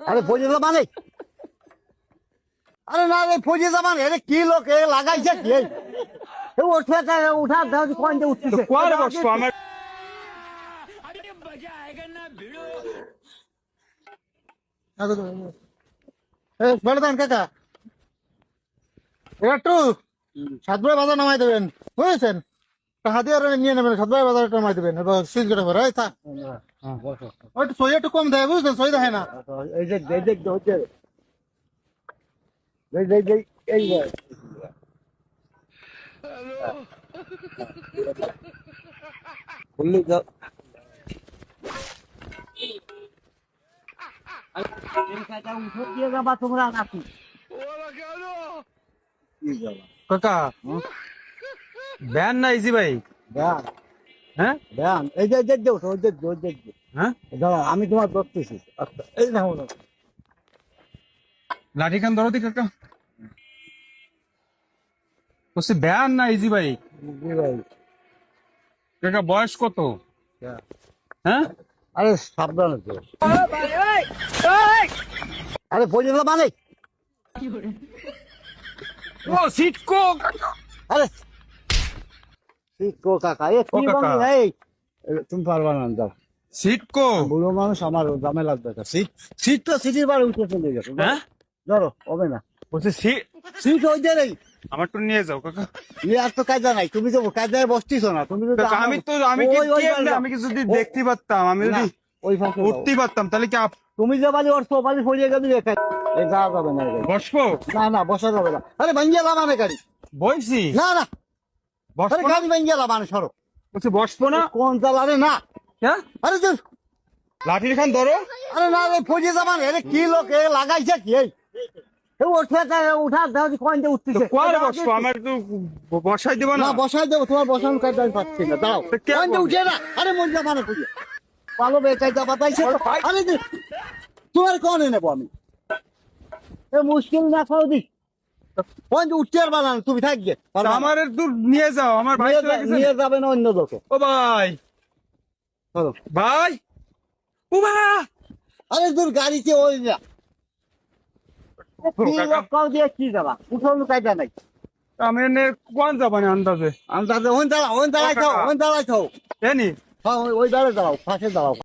আরে ফৌজি জামান আরে না রে ফৌজি জামান এর কি লোক এ লাগাইছে কি উঠে উঠা দাও কোন উঠতেছে কোয়ার বসবো আমার বেড়ান কাকা একটু সাতবাই বাজার নামাই দেবেন বুঝেছেন হাতিয়ার নিয়ে নেবেন সাতবাই বাজার নামাই দেবেন সুইচ করে ভরে থাক ওই সই একটু কম দেয় বুঝলেন সই দেখে না এই যে হচ্ছে এই বললি তোমরা নাকি কাকা ব্যান না ইজি ভাই ব্যান হ্যাঁ ব্যান এই যে দেও ওই যে হ্যাঁ দাঁড়াও আমি তোমার ধরতেছি আচ্ছা এই না লাঠি খান ধরো দি কাকা বলছি ব্যান না ইজি ভাই কাকা বয়স কত হ্যাঁ আরে সাবধানে তো আরে ফৌজি জামান ও সিটকো আরে কাকা এ কি কাকা। বলি এই তুমি পারবা না যাও সিটকো বুড়ো মানুষ আমার ঝামেলা দরকার সিট তো সিটির বারে উঠে চলে গেছে হ্যাঁ ধরো হবে না বলছি সিট ওই যে নেই আমার তো নিয়ে যাও কাকা আর তো কায়দা নাই তুমি তো কায়দায় বসতিছো না তুমি যদি কাকা, আমি কি ওই কেমনে? আমি কি যদি দেখতে পারতাম আমি না, যদি ওই ফাঁকে দাও। উঠতে পারতাম তাহলে কি তুমি যে বালি ওর সোপালি ফরিয়ে গেলি এই যাওয়া যাবে না এই গাড়ি। বসবো না বসা যাবে না আরে ভাঙ্গিয়া লামানে গাড়ি বইছি না আরে বসবো না গাড়ি ভাঙ্গিয়া লামানে সরো বলছি বসবো না কোন চালারে না হ্যাঁ আরে তুই লাঠির খান ধরো আরে না রে ফৌজি জামান এর কি লোক এ লাগাইছে কি উঠে উঠা দাও কোন উঠতেছে কোয়ার বসবো আমার তো বসাই দেবো না না বসাই দেবো তোমার বসানোর কাজ আমি পাচ্ছি না দাও তো কে কোন উঠে না আরে মন জামানে পুজো ভালো বেকায়দা বাতাইছে আরে তোমার কোন নেবো আমি এ মুশকিল না খাও দি কোন উঠতে আর বানান তুমি থাকবে আমার দূর নিয়ে যাও আমার ভাই চলে গেছে। নিয়ে যাবে না অন্য লোকে ও ভাই চলো ভাই ও ভাই আরে তোর গাড়িতে ওই না কি লোক কাউ দিয়ে কি যাবা উঠানোর কায়দা নাই আমি এনে কোন যাবানি আন্দাজে আমি তাদের ওই দাঁড়াই থাও এনি হ্যাঁ ওই দাঁড়ায় দাঁড়াও পাশে দাঁড়াও